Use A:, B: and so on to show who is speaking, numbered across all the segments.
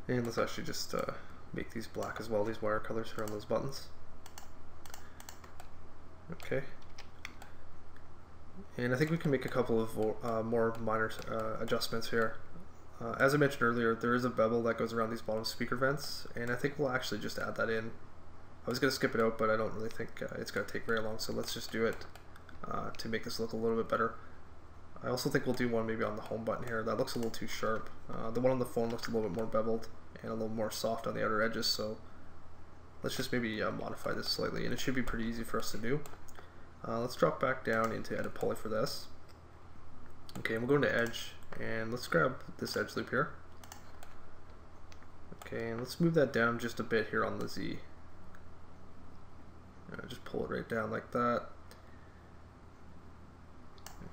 A: And let's actually just make these black as well, these wire colors here on those buttons. Okay. And I think we can make a couple of more minor adjustments here. As I mentioned earlier, there is a bevel that goes around these bottom speaker vents, and I think we'll actually just add that in. I was going to skip it out, but I don't really think it's going to take very long, so let's just do it to make this look a little bit better. I also think we'll do one maybe on the home button here. That looks a little too sharp. The one on the phone looks a little bit more beveled and a little more soft on the outer edges, so let's just maybe modify this slightly, and it should be pretty easy for us to do. Let's drop back down into edit poly for this. Okay, and we'll go into edge, and let's grab this edge loop here. Okay, and let's move that down just a bit here on the Z. Just pull it right down like that.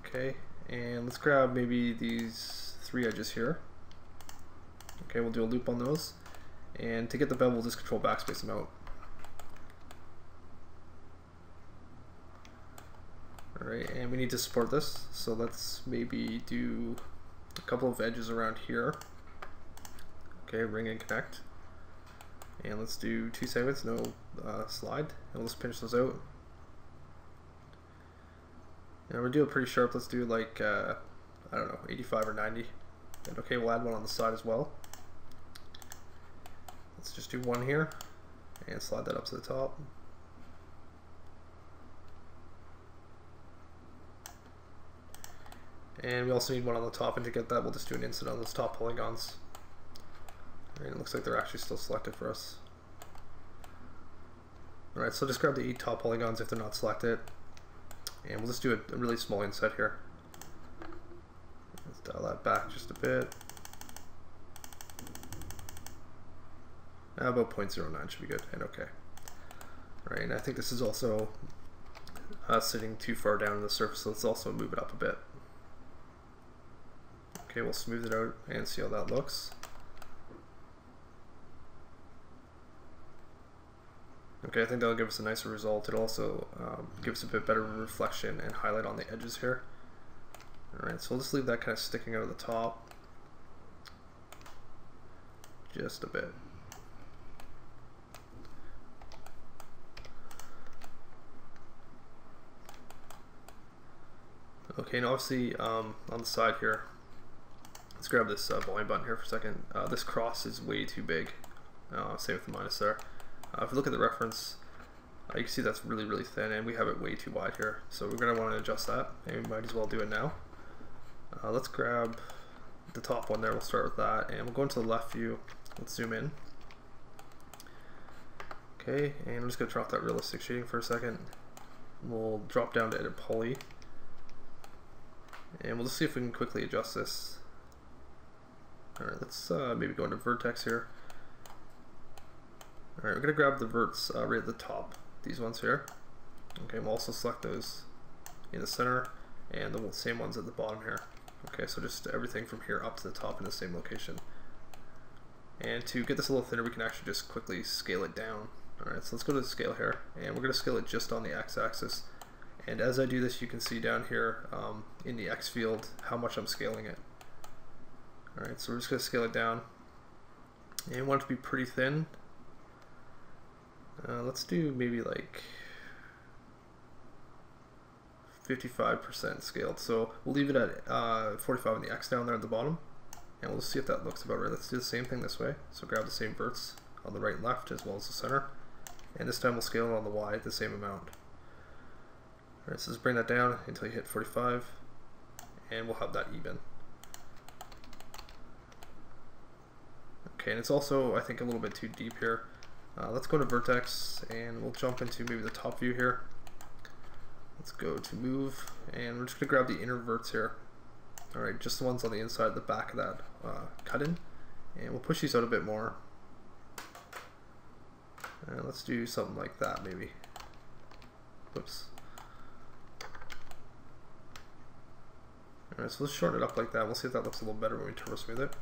A: Okay, and let's grab maybe these 3 edges here. Okay, we'll do a loop on those, and to get the bevel, we'll just control backspace them out. Alright, and we need to support this, so let's maybe do a couple of edges around here. Okay, ring and connect. And let's do 2 segments, no slide, and we'll just pinch those out. And we'll do it pretty sharp. Let's do like, I don't know, 85 or 90. And okay, we'll add one on the side as well. Let's just do one here and slide that up to the top. And we also need one on the top, and to get that, we'll just do an insert on those top polygons. And it looks like they're actually still selected for us. Alright, so just grab the 8 top polygons if they're not selected. And we'll just do a really small inset here. Let's dial that back just a bit. About 0.09 should be good, and okay. All right, and I think this is also sitting too far down on the surface, so let's also move it up a bit. Okay, we'll smooth it out and see how that looks. Okay, I think that'll give us a nicer result. It'll also give us a bit better reflection and highlight on the edges here. Alright, so we'll just leave that kind of sticking out of the top. Just a bit. Okay, and obviously on the side here, let's grab this volume button here for a second. This cross is way too big. Same with the minus there. If you look at the reference, you can see that's really, really thin, and we have it way too wide here. So we're going to want to adjust that, and we might as well do it now. Let's grab the top one there. We'll start with that, and we'll go into the left view. Let's zoom in. Okay, and I'm just going to drop that realistic shading for a second. We'll drop down to edit poly, and we'll just see if we can quickly adjust this. Alright, let's maybe go into vertex here. Alright, we're going to grab the verts right at the top, these ones here. Okay, we'll also select those in the center, and the same ones at the bottom here. Okay, so just everything from here up to the top in the same location. And to get this a little thinner, we can actually just quickly scale it down. Alright, so let's go to the scale here, and we're going to scale it just on the x-axis. And as I do this, you can see down here in the x field how much I'm scaling it. Alright, so we're just going to scale it down. And we want it to be pretty thin. Let's do maybe like 55% scaled. So we'll leave it at 45 on the X down there at the bottom, and we'll see if that looks about right. Let's do the same thing this way. So grab the same verts on the right and left as well as the center, and this time we'll scale it on the Y the same amount. Alright, so just bring that down until you hit 45, and we'll have that even. Okay, and it's also, I think, a little bit too deep here. Let's go to vertex, and we'll jump into maybe the top view here. Let's go to move, and we're just going to grab the inner verts here. Alright, just the ones on the inside, the back of that cut in, and we'll push these out a bit more. And let's do something like that maybe. Whoops. Alright, so let's shorten it up like that. We'll see if that looks a little better when we turbo smooth it.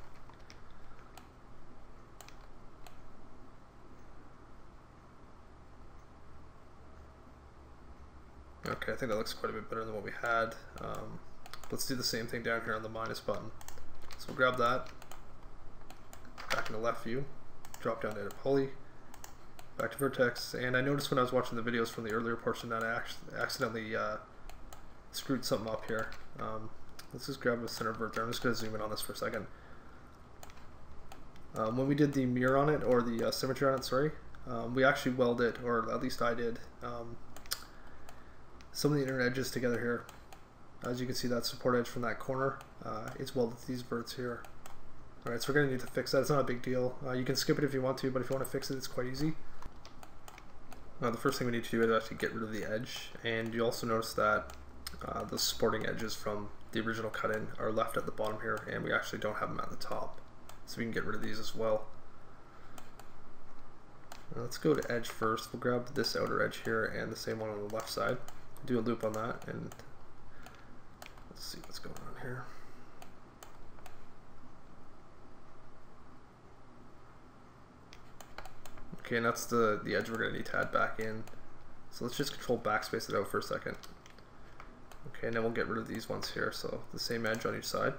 A: Okay, I think that looks quite a bit better than what we had. Let's do the same thing down here on the minus button. So we'll grab that, back in the left view, drop down to edit poly, back to vertex, and I noticed when I was watching the videos from the earlier portion that I accidentally screwed something up here. Let's just grab a center vert there. I'm just going to zoom in on this for a second. When we did the mirror on it, or the symmetry on it, sorry, we actually welded, or at least I did, some of the inner edges together here. As you can see, that support edge from that corner is welded to these verts here. Alright, so we're going to need to fix that. It's not a big deal. You can skip it if you want to, but if you want to fix it, it's quite easy. The first thing we need to do is actually get rid of the edge, and you also notice that the supporting edges from the original cut-in are left at the bottom here, and we actually don't have them at the top. So we can get rid of these as well. Let's go to edge first. We'll grab this outer edge here and the same one on the left side. Do a loop on that, and let's see what's going on here. Okay, and that's the edge we're going to need to add back in. So let's just control backspace it out for a second. Okay, and then we'll get rid of these ones here. So the same edge on each side,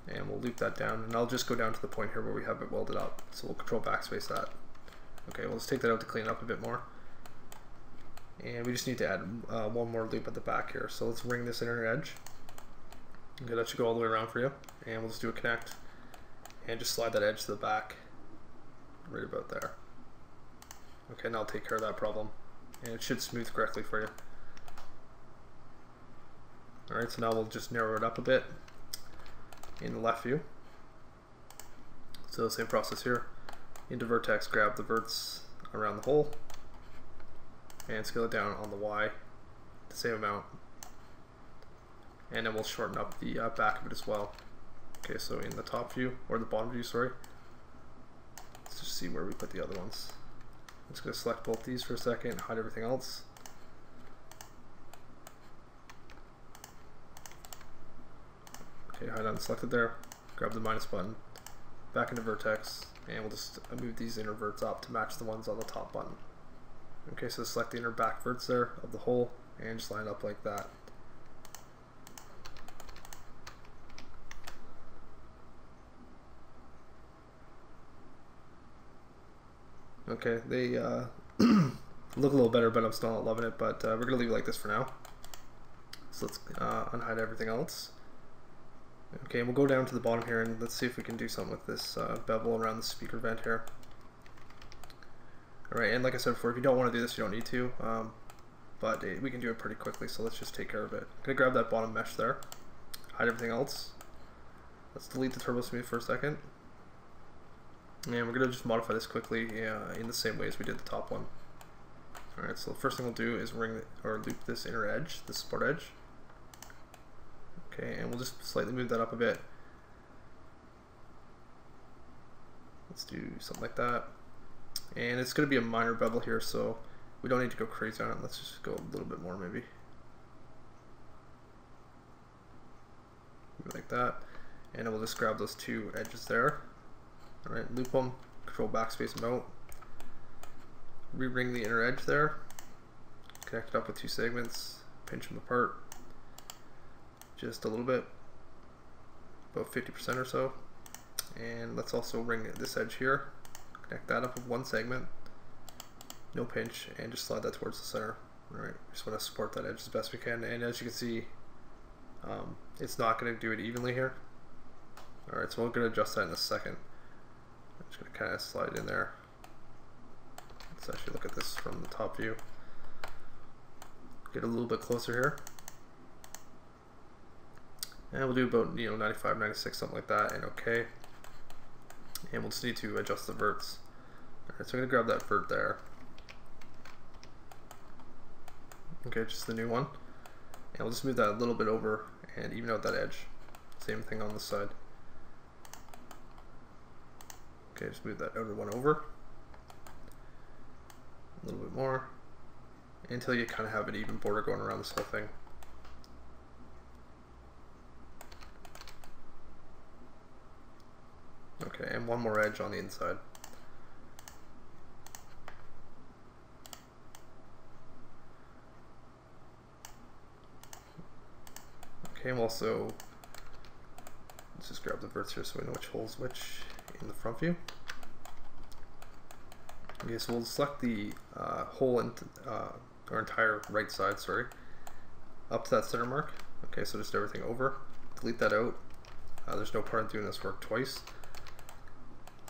A: and we'll loop that down, and I'll just go down to the point here where we have it welded up. So we'll control backspace that. Okay, we'll just take that out to clean it up a bit more. And we just need to add one more loop at the back here. So let's ring this inner edge. Okay, that should go all the way around for you. And we'll just do a connect and just slide that edge to the back right about there. Okay, now I'll take care of that problem. And it should smooth correctly for you. Alright, so now we'll just narrow it up a bit in the left view. So same process here. Into vertex, grab the verts around the hole and scale it down on the Y the same amount, and then we'll shorten up the back of it as well. Okay, so in the top view, or the bottom view, sorry, let's just see where we put the other ones. I'm just going to select both these for a second, hide everything else. Okay, hide unselected there, grab the minus button, back into vertex, and we'll just move these inner verts up to match the ones on the top button. Okay, so select the inner back verts there of the hole and just line it up like that. Okay, they look a little better, but I'm still not loving it, but we're going to leave it like this for now. So let's unhide everything else. Okay, we'll go down to the bottom here and let's see if we can do something with this bevel around the speaker vent here. Alright, and like I said before, if you don't want to do this, you don't need to, but we can do it pretty quickly, so let's just take care of it. I'm going to grab that bottom mesh there, hide everything else. Let's delete the turbo smooth for a second. And we're going to just modify this quickly in the same way as we did the top one. Alright, so the first thing we'll do is loop this inner edge, the support edge. Okay, and we'll just slightly move that up a bit. Let's do something like that. And it's going to be a minor bevel here, so we don't need to go crazy on it. Let's just go a little bit more maybe. Like that. And then we'll just grab those two edges there. Alright, loop them, control backspace them out. Re-ring the inner edge there. Connect it up with two segments, pinch them apart. Just a little bit, about 50% or so. And let's also ring this edge here. Connect that up with one segment, no pinch, and just slide that towards the center. Alright, just want to support that edge as best we can, and as you can see, it's not going to do it evenly here. Alright, so we're going to adjust that in a second. I'm just going to kind of slide it in there. Let's actually look at this from the top view. Get a little bit closer here. And we'll do about 95, 96, something like that, and okay. And we'll just need to adjust the verts. Alright, so I'm going to grab that vert there. Okay, just the new one. And we'll just move that a little bit over and even out that edge. Same thing on this side. Okay, just move that outer one over. A little bit more. Until you kind of have an even border going around this whole thing. Okay, and one more edge on the inside. Okay, and also, let's just grab the verts here so we know which hole's which in the front view. Okay, so we'll select the whole our entire right side, sorry, up to that center mark. Okay, so just everything over. Delete that out. There's no point in doing this work twice.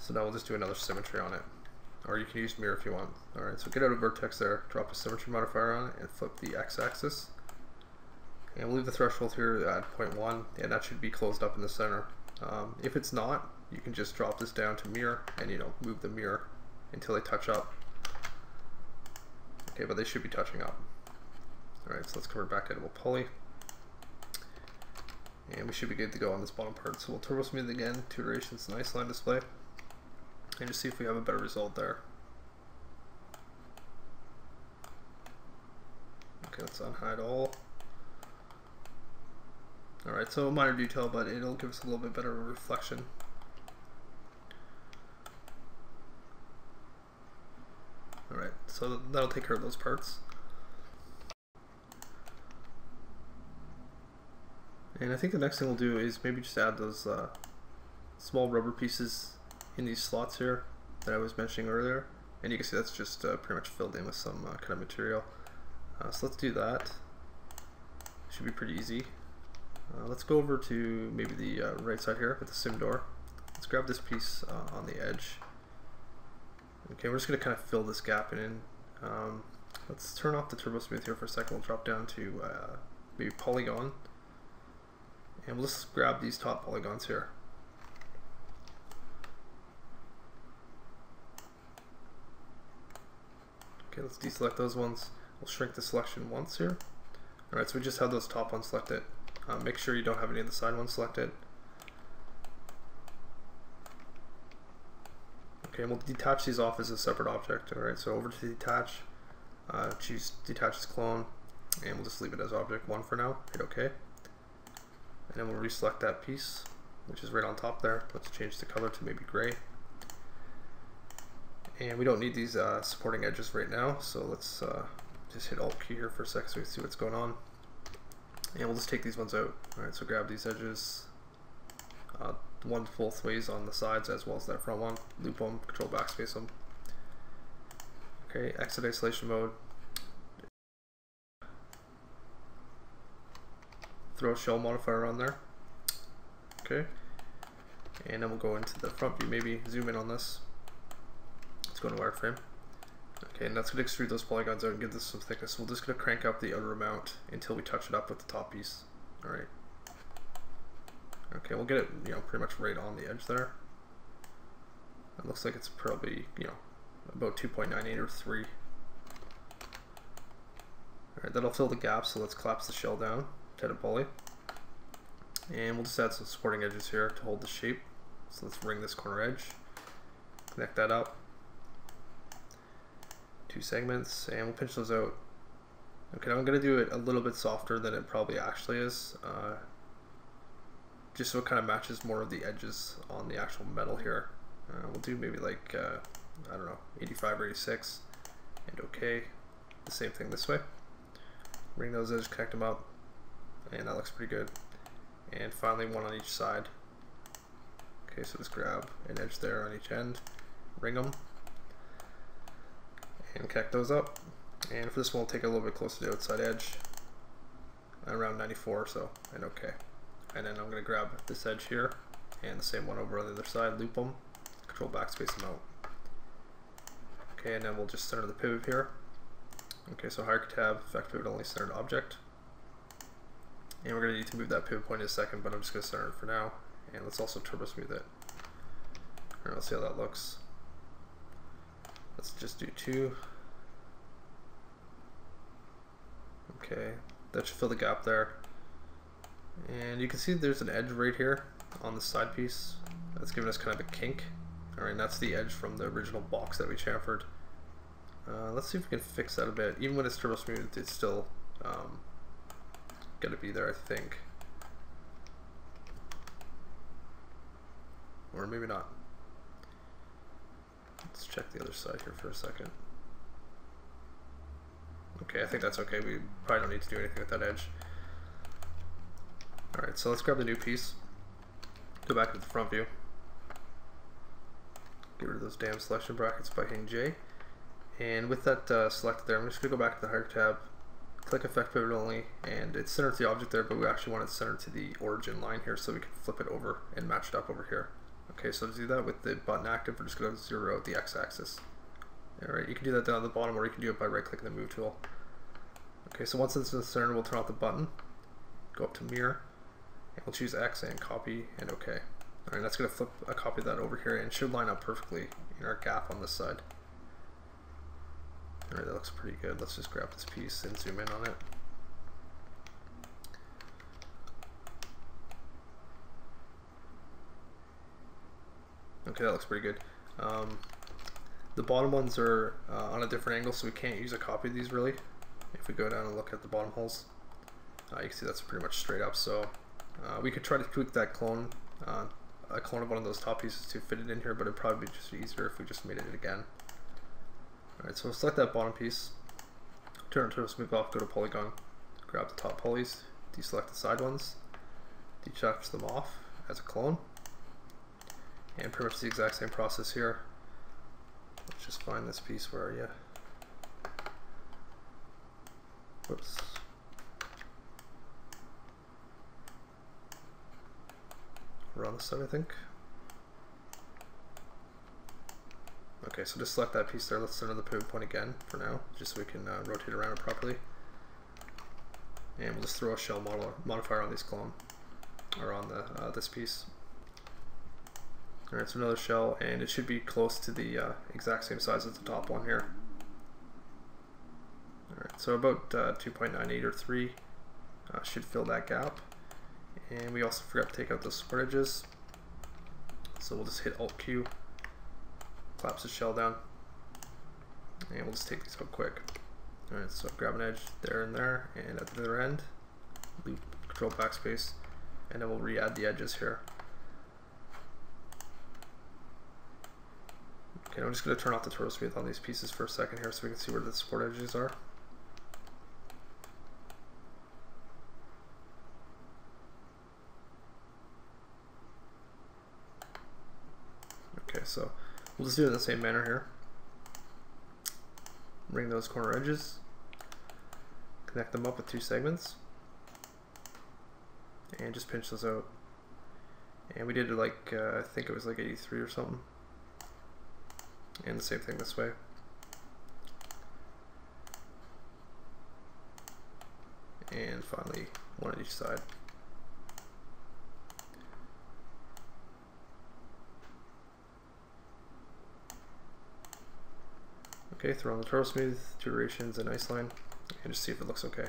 A: So now we'll just do another symmetry on it. Or you can use mirror if you want. Alright, so get out of vertex there, drop a symmetry modifier on it, and flip the x-axis. And we'll leave the threshold here at 0.1, and that should be closed up in the center. If it's not, you can just drop this down to mirror, and move the mirror until they touch up. Okay, but they should be touching up. Alright, so let's convert back to editable poly. And we should be good to go on this bottom part. So we'll turbo smooth again, 2 iterations, nice line display. And just see if we have a better result there. Okay, let's unhide all. Alright, so a minor detail, but it'll give us a little bit better reflection. Alright, so that'll take care of those parts. And I think the next thing we'll do is maybe just add those small rubber pieces in these slots here that I was mentioning earlier. And you can see that's just pretty much filled in with some kind of material. So let's do that. Should be pretty easy. Let's go over to maybe the right side here with the sim door. Let's grab this piece on the edge. Okay, we're just going to kind of fill this gap in. Let's turn off the turbo smooth here for a second. We'll drop down to maybe polygon. And we'll just grab these top polygons here. Okay, let's deselect those ones. We'll shrink the selection once here. Alright, so we just have those top ones selected. Make sure you don't have any of the side ones selected. Okay, and we'll detach these off as a separate object. Alright, so over to detach, choose detach as clone, and we'll just leave it as object 1 for now. Hit OK. And then we'll reselect that piece, which is right on top there. Let's change the color to maybe gray. And we don't need these supporting edges right now, so let's just hit Alt key here for a second so we can see what's going on. And we'll just take these ones out. Alright, so grab these edges, one both ways on the sides as well as that front one. Loop them, control backspace them. Okay, exit isolation mode. Throw a shell modifier on there. Okay, and then we'll go into the front view, maybe zoom in on this. Let's go to wireframe. Okay, and that's going to extrude those polygons out and give this some thickness. We're just going to crank up the outer amount until we touch it up with the top piece. Alright. Okay, we'll get it, pretty much right on the edge there. It looks like it's probably, about 2.98 or 3. Alright, that'll fill the gap, so let's collapse the shell down. Edit poly, and we'll just add some supporting edges here to hold the shape. So let's ring this corner edge, connect that up, 2 segments, and we'll pinch those out. Okay, now I'm going to do it a little bit softer than it probably actually is, just so it kind of matches more of the edges on the actual metal here. We'll do maybe like I don't know, 85 or 86, and okay, the same thing this way. Ring those edges, connect them up. And that looks pretty good. And finally, one on each side. Okay, so just grab an edge there on each end, ring them, and connect those up. And for this one, we'll take it a little bit closer to the outside edge, around 94 or so, and okay. And then I'm going to grab this edge here, and the same one over on the other side, loop them, control backspace them out. Okay, and then we'll just center the pivot here. Okay, so hierarchy tab, effect pivot only centered object. And we're going to need to move that pivot point in a second, but I'm just going to center it for now. And let's also turbo smooth it. Alright, let's see how that looks. Let's just do 2. Okay, that should fill the gap there. And you can see there's an edge right here on the side piece. That's giving us kind of a kink. Alright, and that's the edge from the original box that we chamfered. Let's see if we can fix that a bit. Even when it's turbo smooth, it's still gotta be there, I think. Or maybe not. Let's check the other side here for a second. Okay, I think that's okay. We probably don't need to do anything with that edge. Alright, so let's grab the new piece. Go back to the front view. get rid of those damn selection brackets by hitting J. And with that selected there, I'm just going to go back to the hierarchy tab, click Effect Pivot Only, and it's centered to the object there, but we actually want it centered to the origin line here so we can flip it over and match it up over here. Okay, so to do that with the button active, we're just going to zero out the x-axis. Alright, you can do that down at the bottom, or you can do it by right-clicking the Move tool. Okay, so once it's in the center, we'll turn off the button, go up to Mirror, and we'll choose X and copy, and OK. Alright, that's going to flip a copy of that over here, and it should line up perfectly in our gap on this side. Alright, that looks pretty good. Let's just grab this piece and zoom in on it. Okay, that looks pretty good. The bottom ones are on a different angle, so we can't use a copy of these really. If we go down and look at the bottom holes, you can see that's pretty much straight up. So we could try to tweak that clone, a clone of one of those top pieces to fit it in here, but it'd probably be just easier if we just made it again. Alright, so we'll select that bottom piece, turn it to smooth off, go to polygon, grab the top polys, deselect the side ones, detach them off as a clone, and pretty much the exact same process here. Let's just find this piece. Where are you? Whoops. We're on this side, I think. Okay, so just select that piece there. Let's center the pivot point again for now, just so we can rotate around it properly. And we'll just throw a shell modifier on this clone, or on the this piece. Alright, so another shell, and it should be close to the exact same size as the top one here. Alright, so about 2.98 or 3 should fill that gap. And we also forgot to take out those support edges, so we'll just hit Alt-Q, collapse the shell down, and we'll just take these out quick. Alright, so grab an edge there and there, and at the other end, loop, Control Backspace, and then we'll re-add the edges here. Okay, I'm just going to turn off the turtle smooth on these pieces for a second here so we can see where the support edges are. Okay, so we'll just do it in the same manner here. Bring those corner edges, connect them up with 2 segments, and just pinch those out. And we did it like, I think it was like 83 or something. And the same thing this way. And finally, one on each side. Okay, throw on the turtle smooth, durations and ice line, and just see if it looks okay.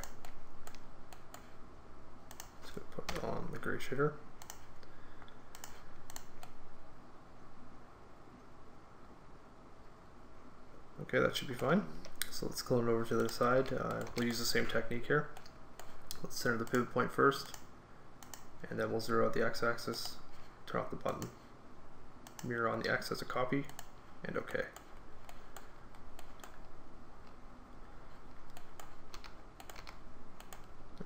A: Just gonna put on the gray shader. Okay, that should be fine. So let's clone it over to the other side. We'll use the same technique here. Let's center the pivot point first, and then we'll zero out the x-axis, turn off the button, mirror on the x as a copy, and OK.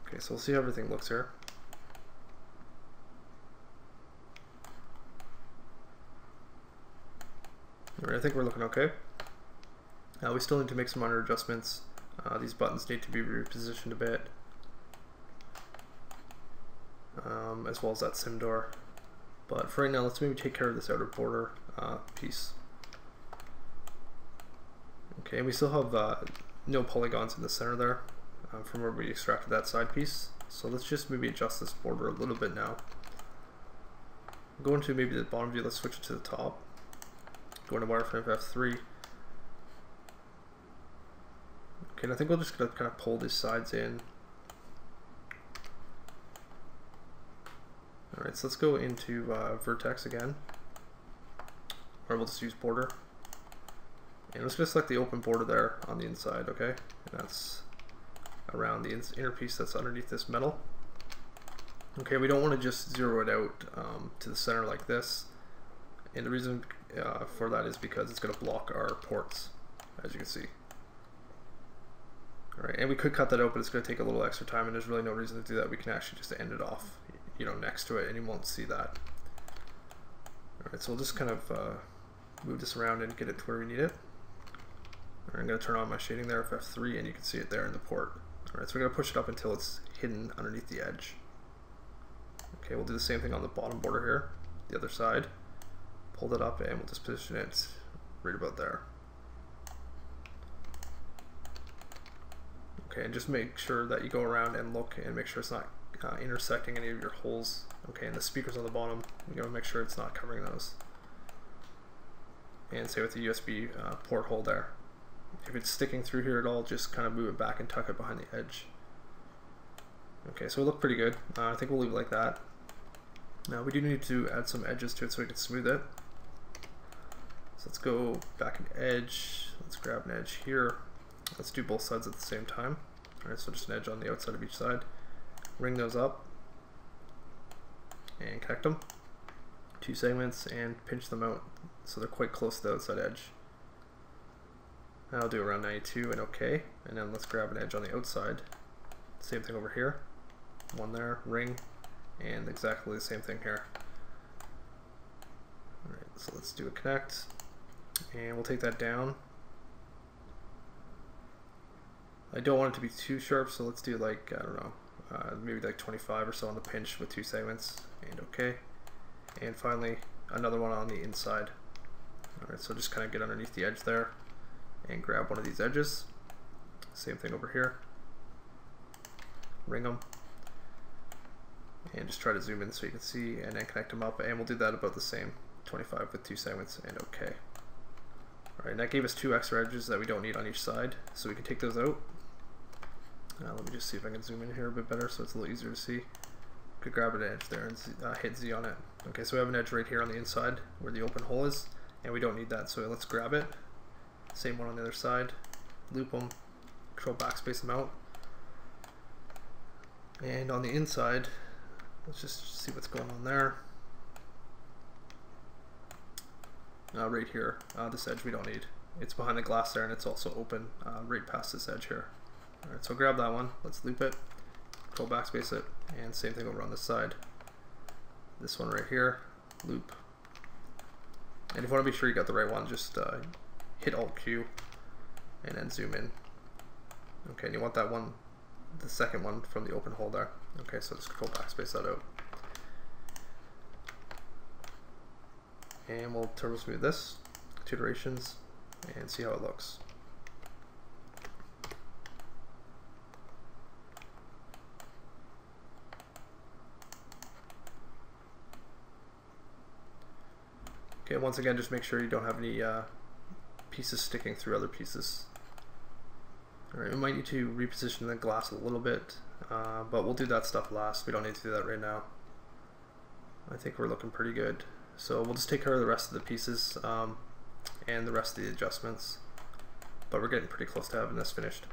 A: Okay, so we'll see how everything looks here. All right, I think we're looking okay. We still need to make some minor adjustments. These buttons need to be repositioned a bit, as well as that sim door. But for right now, let's maybe take care of this outer border piece. Okay, and we still have no polygons in the center there from where we extracted that side piece. So let's just maybe adjust this border a little bit now. Go into maybe the bottom view, let's switch it to the top. Go into wireframe F3. Okay, and I think we're just going to kind of pull these sides in. Alright, so let's go into vertex again, or we'll just use border. And I'm just going to select the open border there on the inside, okay? And that's around the inner piece that's underneath this metal. Okay, we don't want to just zero it out to the center like this. And the reason for that is because it's going to block our ports, as you can see. Alright, and we could cut that out, but it's going to take a little extra time, and there's really no reason to do that. We can actually just end it off, you know, next to it, and you won't see that. Alright, so we'll just kind of move this around and get it to where we need it. I'm going to turn on my shading there with F3 and you can see it there in the port. Alright, so we're going to push it up until it's hidden underneath the edge. Okay, we'll do the same thing on the bottom border here, the other side. Pull that up and we'll just position it right about there. Okay, and just make sure that you go around and look and make sure it's not intersecting any of your holes. Okay, and the speakers on the bottom, you gotta make sure it's not covering those. And same with the USB port hole there. If it's sticking through here at all, just kind of move it back and tuck it behind the edge. Okay, so it looked pretty good. I think we'll leave it like that. Now we do need to add some edges to it so we can smooth it. So let's go back an edge. Let's grab an edge here. Let's do both sides at the same time. Alright, so just an edge on the outside of each side. Ring those up and connect them. 2 segments and pinch them out so they're quite close to the outside edge. I'll do around 92 and OK. And then let's grab an edge on the outside. Same thing over here. One there, ring, and exactly the same thing here. Alright, so let's do a connect. And we'll take that down. I don't want it to be too sharp, so let's do like, I don't know, maybe like 25 or so on the pinch with 2 segments, and OK. And finally, another one on the inside. Alright, so just kind of get underneath the edge there and grab one of these edges. Same thing over here. Ring them. And just try to zoom in so you can see, and then connect them up, and we'll do that about the same, 25 with 2 segments, and OK. Alright, and that gave us 2 extra edges that we don't need on each side, so we can take those out. Let me just see if I can zoom in here a bit better so it's a little easier to see. Could grab an edge there and hit Z on it. Okay, so we have an edge right here on the inside where the open hole is, and we don't need that, so let's grab it. Same one on the other side, loop them, control backspace them out. And on the inside, let's just see what's going on there. Right here, this edge we don't need. It's behind the glass there and it's also open right past this edge here. Alright, so grab that one, let's loop it, control backspace it, and same thing over on this side. This one right here, loop. And if you want to be sure you got the right one, just hit Alt-Q and then zoom in. Okay, and you want that one, the second one from the open hole there. Okay, so just control backspace that out. And we'll turbo smooth this, 2 iterations, and see how it looks. Okay, once again, just make sure you don't have any pieces sticking through other pieces. Alright, we might need to reposition the glass a little bit, but we'll do that stuff last. We don't need to do that right now. I think we're looking pretty good. So we'll just take care of the rest of the pieces and the rest of the adjustments. But we're getting pretty close to having this finished.